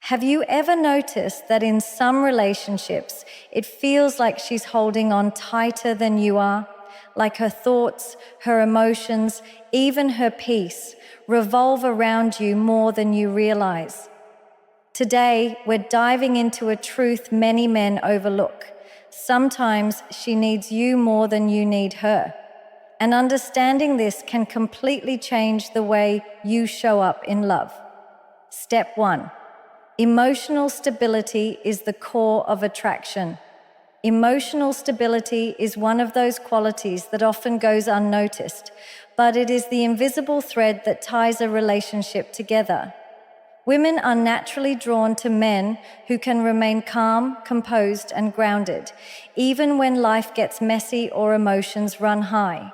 Have you ever noticed that in some relationships, it feels like she's holding on tighter than you are? Like her thoughts, her emotions, even her peace revolve around you more than you realize. Today, we're diving into a truth many men overlook. Sometimes she needs you more than you need her. And understanding this can completely change the way you show up in love. Step 1. Emotional stability is the core of attraction. Emotional stability is one of those qualities that often goes unnoticed, but it is the invisible thread that ties a relationship together. Women are naturally drawn to men who can remain calm, composed, and grounded, even when life gets messy or emotions run high.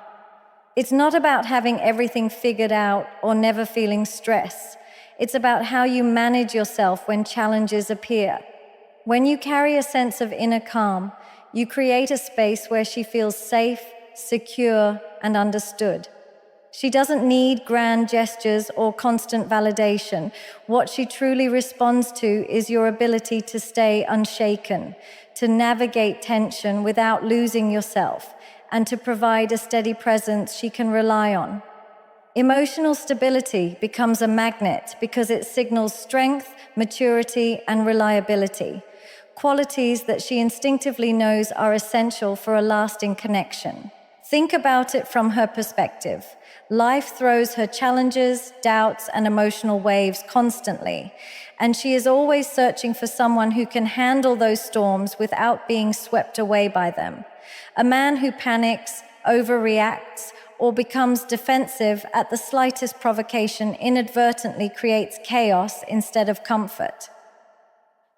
It's not about having everything figured out or never feeling stress. It's about how you manage yourself when challenges appear. When you carry a sense of inner calm, you create a space where she feels safe, secure, and understood. She doesn't need grand gestures or constant validation. What she truly responds to is your ability to stay unshaken, to navigate tension without losing yourself, and to provide a steady presence she can rely on. Emotional stability becomes a magnet because it signals strength, maturity, and reliability, qualities that she instinctively knows are essential for a lasting connection. Think about it from her perspective. Life throws her challenges, doubts, and emotional waves constantly, and she is always searching for someone who can handle those storms without being swept away by them. A man who panics, overreacts, or becomes defensive at the slightest provocation inadvertently creates chaos instead of comfort.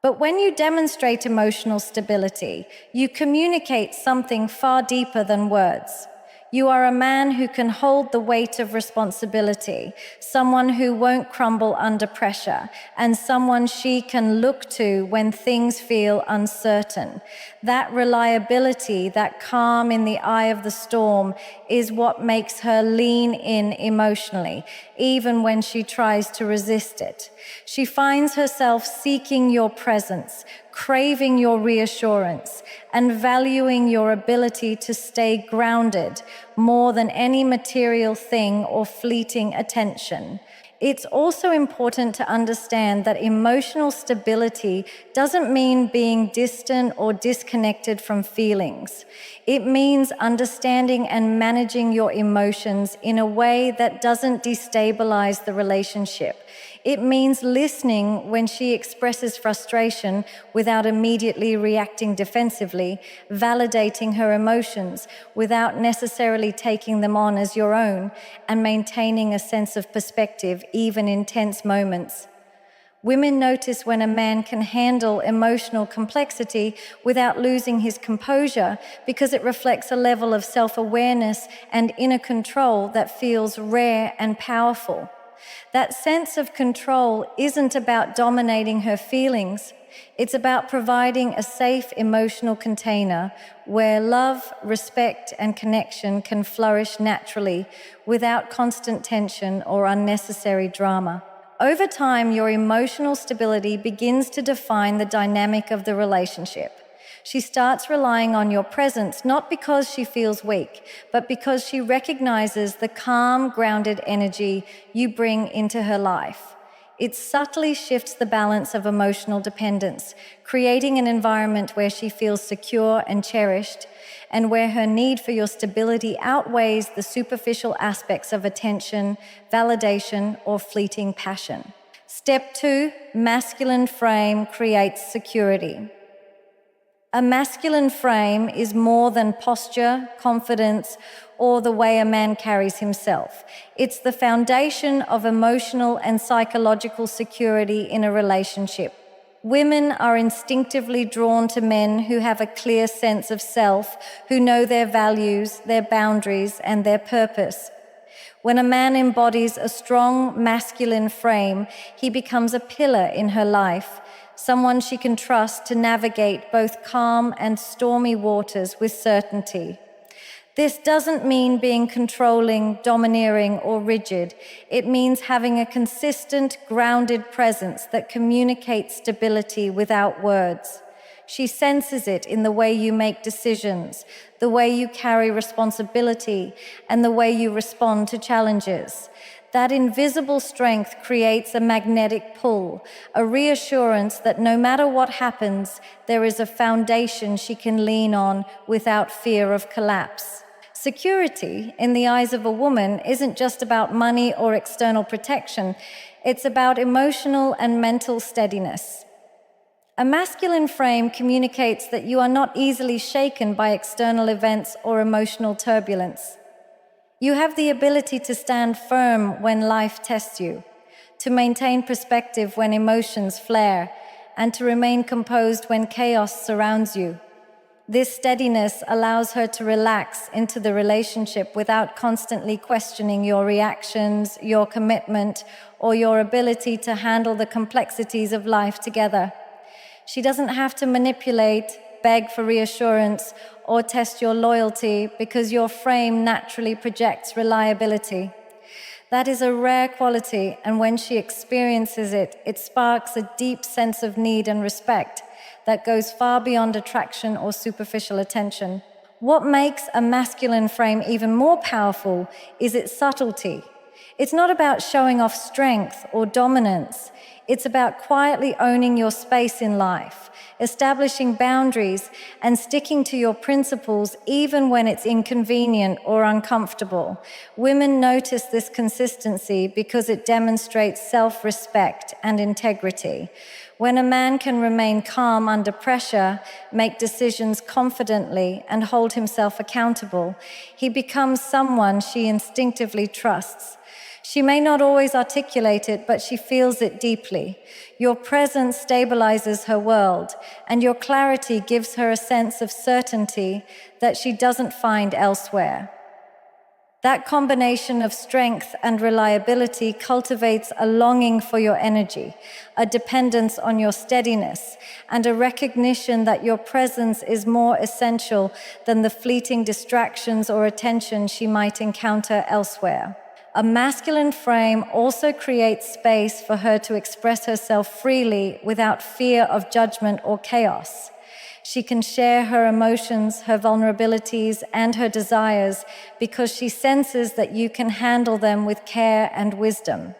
But when you demonstrate emotional stability, you communicate something far deeper than words. You are a man who can hold the weight of responsibility, someone who won't crumble under pressure, and someone she can look to when things feel uncertain. That reliability, that calm in the eye of the storm, is what makes her lean in emotionally, even when she tries to resist it. She finds herself seeking your presence, craving your reassurance, and valuing your ability to stay grounded more than any material thing or fleeting attention. It's also important to understand that emotional stability doesn't mean being distant or disconnected from feelings. It means understanding and managing your emotions in a way that doesn't destabilize the relationship. It means listening when she expresses frustration without immediately reacting defensively, validating her emotions without necessarily taking them on as your own, and maintaining a sense of perspective even in tense moments. Women notice when a man can handle emotional complexity without losing his composure because it reflects a level of self-awareness and inner control that feels rare and powerful. That sense of control isn't about dominating her feelings. It's about providing a safe emotional container where love, respect, and connection can flourish naturally without constant tension or unnecessary drama. Over time, your emotional stability begins to define the dynamic of the relationship. She starts relying on your presence not because she feels weak, but because she recognizes the calm, grounded energy you bring into her life. It subtly shifts the balance of emotional dependence, creating an environment where she feels secure and cherished, and where her need for your stability outweighs the superficial aspects of attention, validation, or fleeting passion. Step 2, masculine frame creates security. A masculine frame is more than posture, confidence, or the way a man carries himself. It's the foundation of emotional and psychological security in a relationship. Women are instinctively drawn to men who have a clear sense of self, who know their values, their boundaries, and their purpose. When a man embodies a strong masculine frame, he becomes a pillar in her life, someone she can trust to navigate both calm and stormy waters with certainty. This doesn't mean being controlling, domineering, or rigid. It means having a consistent, grounded presence that communicates stability without words. She senses it in the way you make decisions, the way you carry responsibility, and the way you respond to challenges. That invisible strength creates a magnetic pull, a reassurance that no matter what happens, there is a foundation she can lean on without fear of collapse. Security, in the eyes of a woman, isn't just about money or external protection. It's about emotional and mental steadiness. A masculine frame communicates that you are not easily shaken by external events or emotional turbulence. You have the ability to stand firm when life tests you, to maintain perspective when emotions flare, and to remain composed when chaos surrounds you. This steadiness allows her to relax into the relationship without constantly questioning your reactions, your commitment, or your ability to handle the complexities of life together. She doesn't have to manipulate, beg for reassurance, or test your loyalty because your frame naturally projects reliability. That is a rare quality, and when she experiences it, it sparks a deep sense of need and respect that goes far beyond attraction or superficial attention. What makes a masculine frame even more powerful is its subtlety. It's not about showing off strength or dominance. It's about quietly owning your space in life, establishing boundaries, and sticking to your principles even when it's inconvenient or uncomfortable. Women notice this consistency because it demonstrates self-respect and integrity. When a man can remain calm under pressure, make decisions confidently, and hold himself accountable, he becomes someone she instinctively trusts. She may not always articulate it, but she feels it deeply. Your presence stabilizes her world, and your clarity gives her a sense of certainty that she doesn't find elsewhere. That combination of strength and reliability cultivates a longing for your energy, a dependence on your steadiness, and a recognition that your presence is more essential than the fleeting distractions or attention she might encounter elsewhere. A masculine frame also creates space for her to express herself freely without fear of judgment or chaos. She can share her emotions, her vulnerabilities, and her desires because she senses that you can handle them with care and wisdom.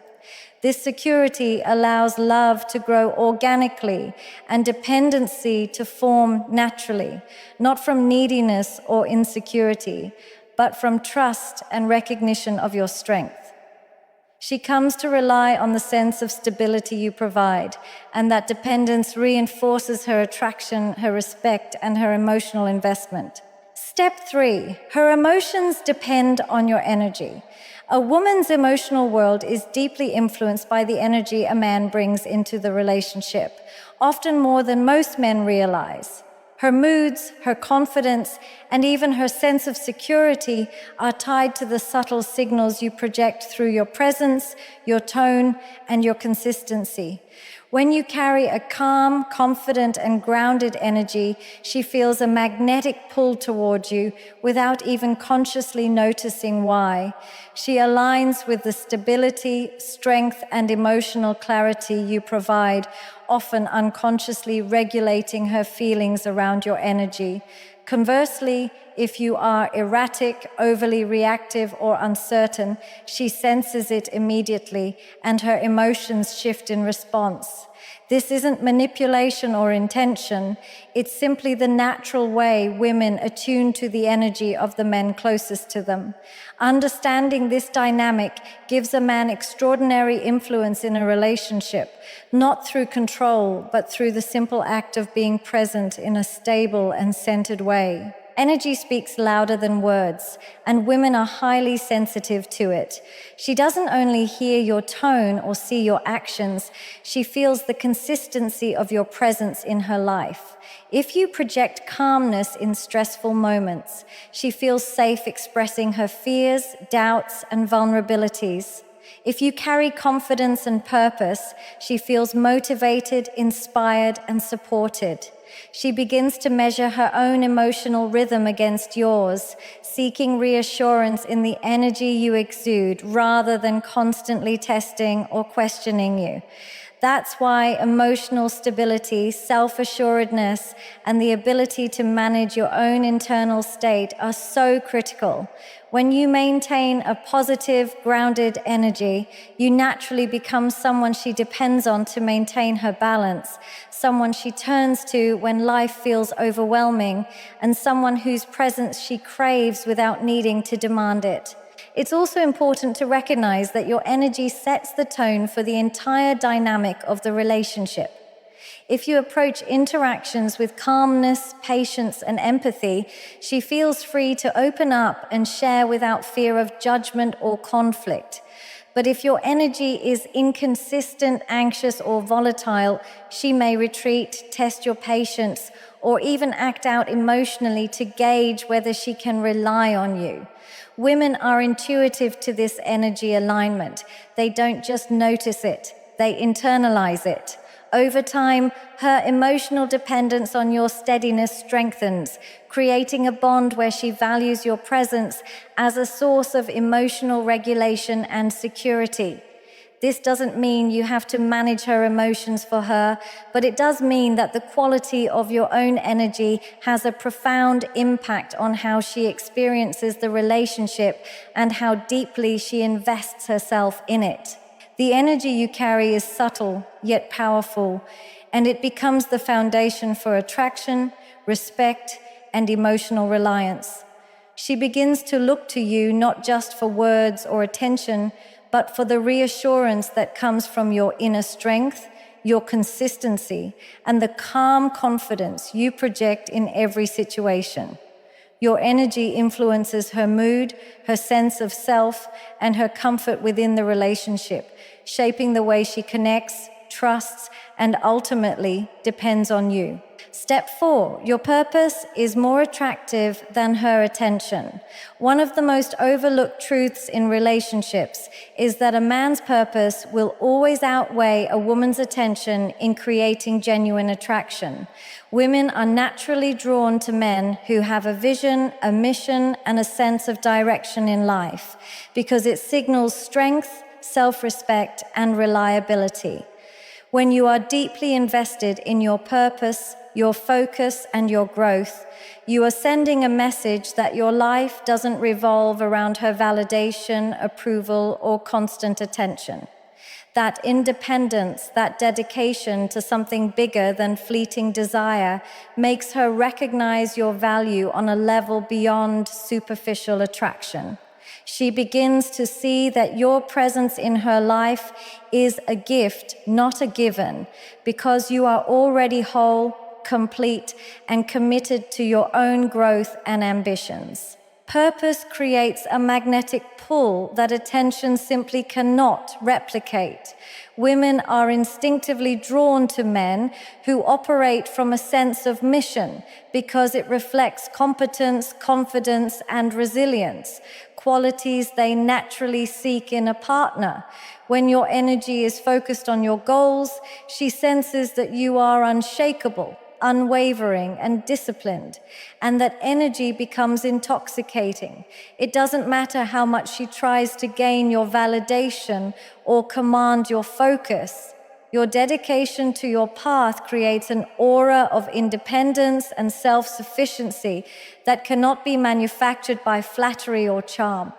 This security allows love to grow organically and dependency to form naturally, not from neediness or insecurity, but from trust and recognition of your strength. She comes to rely on the sense of stability you provide, and that dependence reinforces her attraction, her respect, and her emotional investment. Step 3, her emotions depend on your energy. A woman's emotional world is deeply influenced by the energy a man brings into the relationship, often more than most men realize. Her moods, her confidence, and even her sense of security are tied to the subtle signals you project through your presence, your tone, and your consistency. When you carry a calm, confident, and grounded energy, she feels a magnetic pull toward you without even consciously noticing why. She aligns with the stability, strength, and emotional clarity you provide, often unconsciously regulating her feelings around your energy. Conversely, if you are erratic, overly reactive, or uncertain, she senses it immediately, and her emotions shift in response. This isn't manipulation or intention. It's simply the natural way women attune to the energy of the men closest to them. Understanding this dynamic gives a man extraordinary influence in a relationship, not through control, but through the simple act of being present in a stable and centered way. Energy speaks louder than words, and women are highly sensitive to it. She doesn't only hear your tone or see your actions, she feels the consistency of your presence in her life. If you project calmness in stressful moments, she feels safe expressing her fears, doubts, and vulnerabilities. If you carry confidence and purpose, she feels motivated, inspired, and supported. She begins to measure her own emotional rhythm against yours, seeking reassurance in the energy you exude rather than constantly testing or questioning you. That's why emotional stability, self-assuredness, and the ability to manage your own internal state are so critical. When you maintain a positive, grounded energy, you naturally become someone she depends on to maintain her balance, someone she turns to when life feels overwhelming, and someone whose presence she craves without needing to demand it. It's also important to recognize that your energy sets the tone for the entire dynamic of the relationship. If you approach interactions with calmness, patience, and empathy, she feels free to open up and share without fear of judgment or conflict. But if your energy is inconsistent, anxious, or volatile, she may retreat, test your patience, or even act out emotionally to gauge whether she can rely on you. Women are intuitive to this energy alignment. They don't just notice it, they internalize it. Over time, her emotional dependence on your steadiness strengthens, creating a bond where she values your presence as a source of emotional regulation and security. This doesn't mean you have to manage her emotions for her, but it does mean that the quality of your own energy has a profound impact on how she experiences the relationship and how deeply she invests herself in it. The energy you carry is subtle, yet powerful, and it becomes the foundation for attraction, respect, and emotional reliance. She begins to look to you not just for words or attention, but for the reassurance that comes from your inner strength, your consistency, and the calm confidence you project in every situation. Your energy influences her mood, her sense of self, and her comfort within the relationship, shaping the way she connects, trusts, and ultimately depends on you. Step 4, your purpose is more attractive than her attention. One of the most overlooked truths in relationships is that a man's purpose will always outweigh a woman's attention in creating genuine attraction. Women are naturally drawn to men who have a vision, a mission, and a sense of direction in life because it signals strength, self-respect, and reliability. When you are deeply invested in your purpose, your focus, and your growth, you are sending a message that your life doesn't revolve around her validation, approval, or constant attention. That independence, that dedication to something bigger than fleeting desire makes her recognize your value on a level beyond superficial attraction. She begins to see that your presence in her life is a gift, not a given, because you are already whole, complete, and committed to your own growth and ambitions. Purpose creates a magnetic pull that attention simply cannot replicate. Women are instinctively drawn to men who operate from a sense of mission because it reflects competence, confidence, and resilience, qualities they naturally seek in a partner. When your energy is focused on your goals, she senses that you are unshakable, unwavering, and disciplined, and that energy becomes intoxicating. It doesn't matter how much she tries to gain your validation or command your focus. Your dedication to your path creates an aura of independence and self-sufficiency that cannot be manufactured by flattery or charm.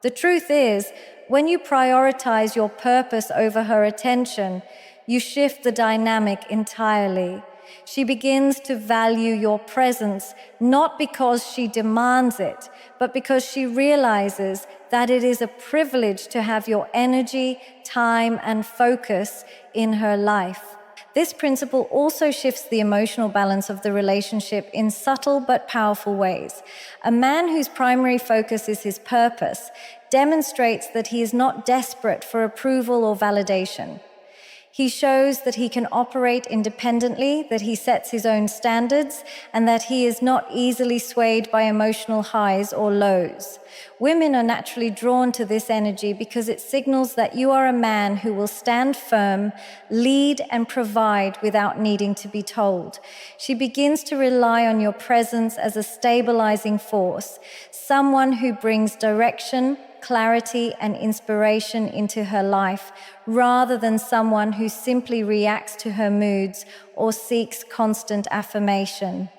The truth is, when you prioritize your purpose over her attention, you shift the dynamic entirely. She begins to value your presence not because she demands it, but because she realizes that it is a privilege to have your energy, time, and focus in her life. This principle also shifts the emotional balance of the relationship in subtle but powerful ways. A man whose primary focus is his purpose demonstrates that he is not desperate for approval or validation. He shows that he can operate independently, that he sets his own standards, and that he is not easily swayed by emotional highs or lows. Women are naturally drawn to this energy because it signals that you are a man who will stand firm, lead, and provide without needing to be told. She begins to rely on your presence as a stabilizing force, someone who brings direction, clarity, and inspiration into her life, rather than someone who simply reacts to her moods or seeks constant affirmation.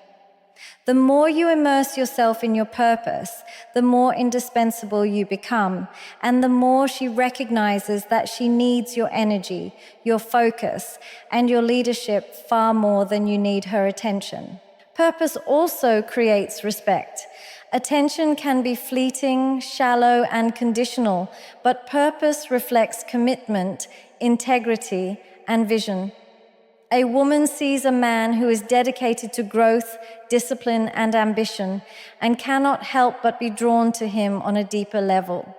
The more you immerse yourself in your purpose, the more indispensable you become, and the more she recognizes that she needs your energy, your focus, and your leadership far more than you need her attention. Purpose also creates respect. Attention can be fleeting, shallow, and conditional, but purpose reflects commitment, integrity, and vision. A woman sees a man who is dedicated to growth, discipline, and ambition, and cannot help but be drawn to him on a deeper level.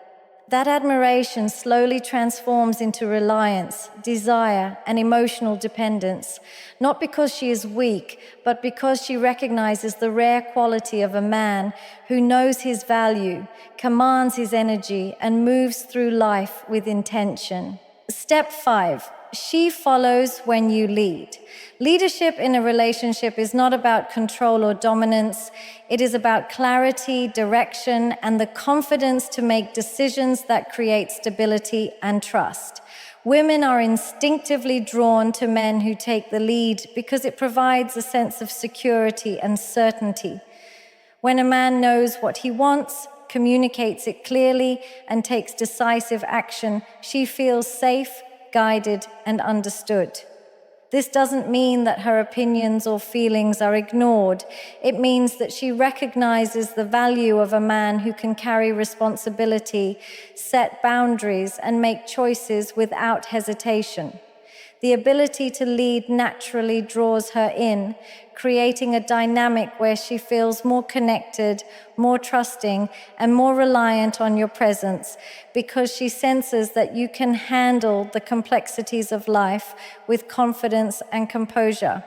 That admiration slowly transforms into reliance, desire, and emotional dependence, not because she is weak, but because she recognizes the rare quality of a man who knows his value, commands his energy, and moves through life with intention. Step 5. She follows when you lead. Leadership in a relationship is not about control or dominance. It is about clarity, direction, and the confidence to make decisions that create stability and trust. Women are instinctively drawn to men who take the lead because it provides a sense of security and certainty. When a man knows what he wants, communicates it clearly, and takes decisive action, she feels safe, guided, and understood. This doesn't mean that her opinions or feelings are ignored. It means that she recognizes the value of a man who can carry responsibility, set boundaries, and make choices without hesitation. The ability to lead naturally draws her in, creating a dynamic where she feels more connected, more trusting, and more reliant on your presence because she senses that you can handle the complexities of life with confidence and composure.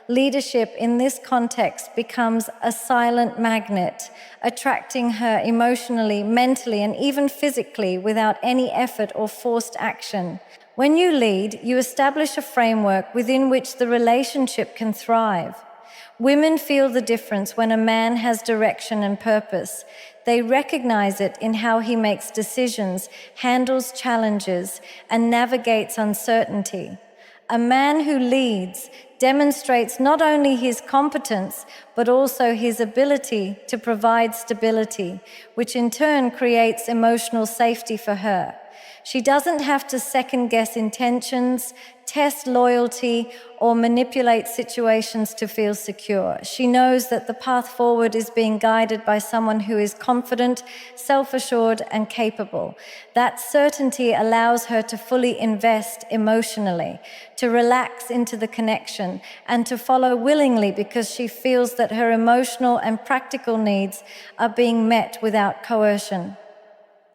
Leadership in this context becomes a silent magnet, attracting her emotionally, mentally, and even physically without any effort or forced action. When you lead, you establish a framework within which the relationship can thrive. Women feel the difference when a man has direction and purpose. They recognize it in how he makes decisions, handles challenges, and navigates uncertainty. A man who leads demonstrates not only his competence, but also his ability to provide stability, which in turn creates emotional safety for her. She doesn't have to second-guess intentions, test loyalty, or manipulate situations to feel secure. She knows that the path forward is being guided by someone who is confident, self-assured, and capable. That certainty allows her to fully invest emotionally, to relax into the connection, and to follow willingly because she feels that her emotional and practical needs are being met without coercion.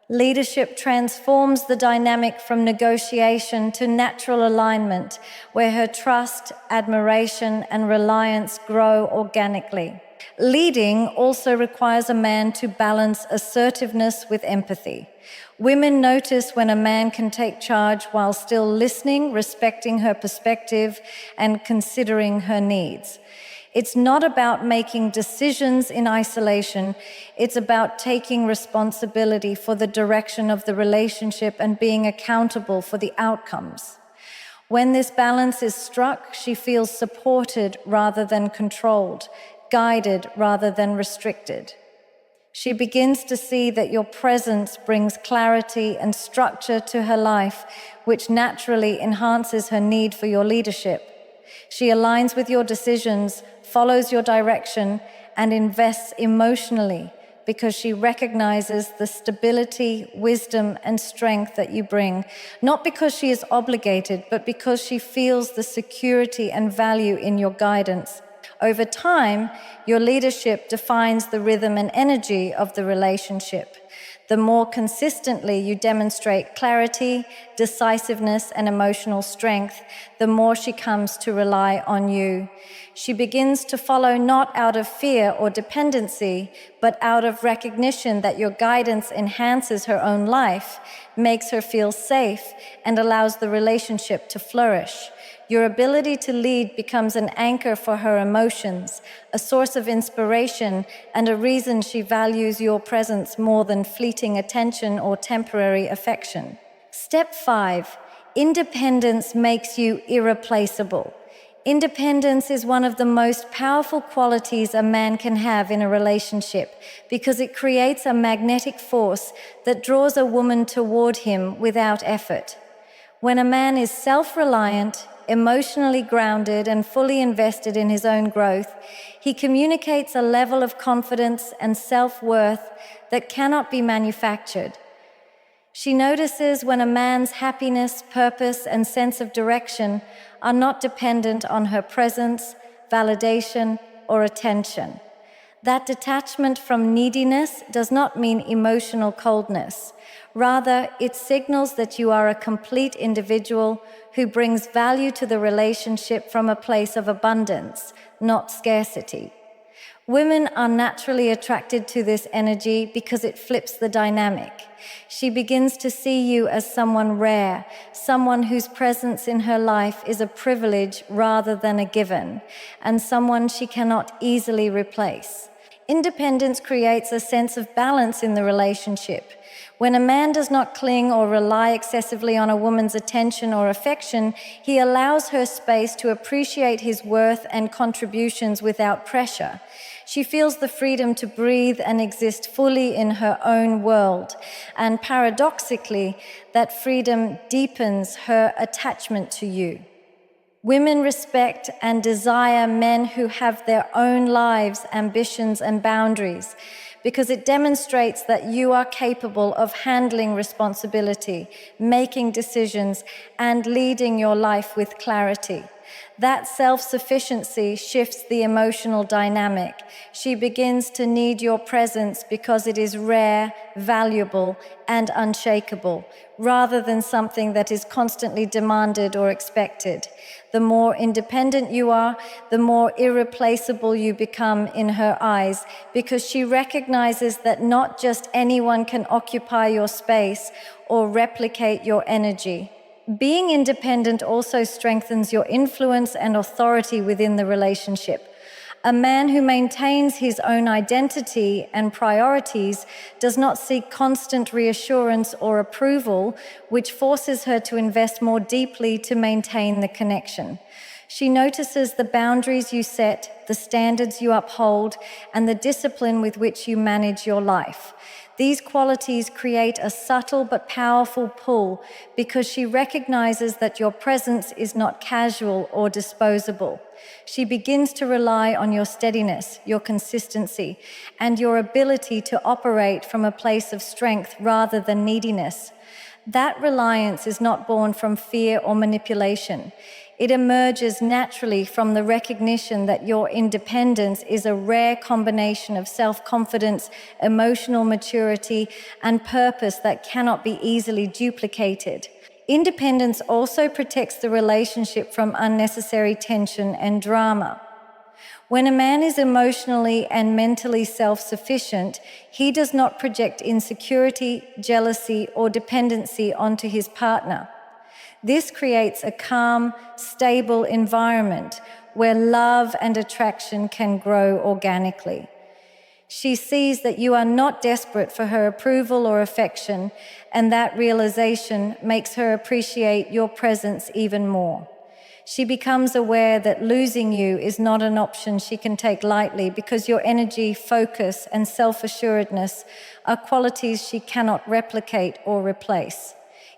Leadership transforms the dynamic from negotiation to natural alignment, where her trust, admiration, and reliance grow organically. Leading also requires a man to balance assertiveness with empathy. Women notice when a man can take charge while still listening, respecting her perspective, and considering her needs. It's not about making decisions in isolation. It's about taking responsibility for the direction of the relationship and being accountable for the outcomes. When this balance is struck, she feels supported rather than controlled, guided rather than restricted. She begins to see that your presence brings clarity and structure to her life, which naturally enhances her need for your leadership. She aligns with your decisions, follows your direction, and invests emotionally because she recognizes the stability, wisdom, and strength that you bring, not because she is obligated, but because she feels the security and value in your guidance. Over time, your leadership defines the rhythm and energy of the relationship. The more consistently you demonstrate clarity, decisiveness, and emotional strength, the more she comes to rely on you. She begins to follow not out of fear or dependency, but out of recognition that your guidance enhances her own life, makes her feel safe, and allows the relationship to flourish. Your ability to lead becomes an anchor for her emotions, a source of inspiration, and a reason she values your presence more than fleeting attention or temporary affection. Step 5. Independence makes you irreplaceable. Independence is one of the most powerful qualities a man can have in a relationship because it creates a magnetic force that draws a woman toward him without effort. When a man is self-reliant, emotionally grounded, and fully invested in his own growth, he communicates a level of confidence and self-worth that cannot be manufactured. She notices when a man's happiness, purpose, and sense of direction are not dependent on her presence, validation, or attention. That detachment from neediness does not mean emotional coldness. Rather, it signals that you are a complete individual who brings value to the relationship from a place of abundance, not scarcity. Women are naturally attracted to this energy because it flips the dynamic. She begins to see you as someone rare, someone whose presence in her life is a privilege rather than a given, and someone she cannot easily replace. Independence creates a sense of balance in the relationship. When a man does not cling or rely excessively on a woman's attention or affection, he allows her space to appreciate his worth and contributions without pressure. She feels the freedom to breathe and exist fully in her own world. And paradoxically, that freedom deepens her attachment to you. Women respect and desire men who have their own lives, ambitions, and boundaries because it demonstrates that you are capable of handling responsibility, making decisions, and leading your life with clarity. That self-sufficiency shifts the emotional dynamic. She begins to need your presence because it is rare, valuable, and unshakable, rather than something that is constantly demanded or expected. The more independent you are, the more irreplaceable you become in her eyes, because she recognizes that not just anyone can occupy your space or replicate your energy. Being independent also strengthens your influence and authority within the relationship. A man who maintains his own identity and priorities does not seek constant reassurance or approval, which forces her to invest more deeply to maintain the connection. She notices the boundaries you set, the standards you uphold, and the discipline with which you manage your life. These qualities create a subtle but powerful pull because she recognizes that your presence is not casual or disposable. She begins to rely on your steadiness, your consistency, and your ability to operate from a place of strength rather than neediness. That reliance is not born from fear or manipulation. It emerges naturally from the recognition that your independence is a rare combination of self-confidence, emotional maturity, and purpose that cannot be easily duplicated. Independence also protects the relationship from unnecessary tension and drama. When a man is emotionally and mentally self-sufficient, he does not project insecurity, jealousy, or dependency onto his partner. This creates a calm, stable environment where love and attraction can grow organically. She sees that you are not desperate for her approval or affection, and that realization makes her appreciate your presence even more. She becomes aware that losing you is not an option she can take lightly because your energy, focus, and self-assuredness are qualities she cannot replicate or replace.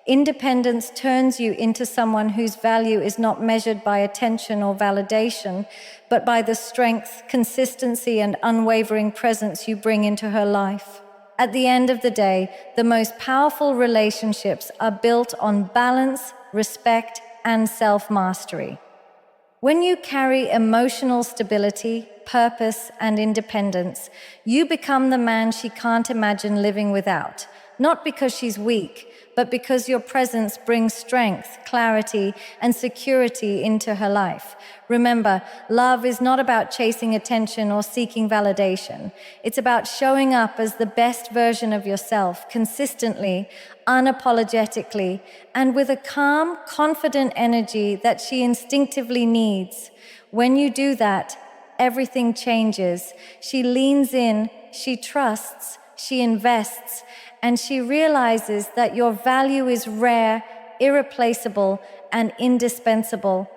Independence turns you into someone whose value is not measured by attention or validation, but by the strength, consistency, and unwavering presence you bring into her life. At the end of the day, the most powerful relationships are built on balance, respect, and self-mastery. When you carry emotional stability, purpose, and independence, you become the man she can't imagine living without. not because she's weak, but because your presence brings strength, clarity, and security into her life. Remember, love is not about chasing attention or seeking validation. It's about showing up as the best version of yourself, consistently, unapologetically, and with a calm, confident energy that she instinctively needs. When you do that, everything changes. She leans in, she trusts, she invests, and she realizes that your value is rare, irreplaceable, and indispensable.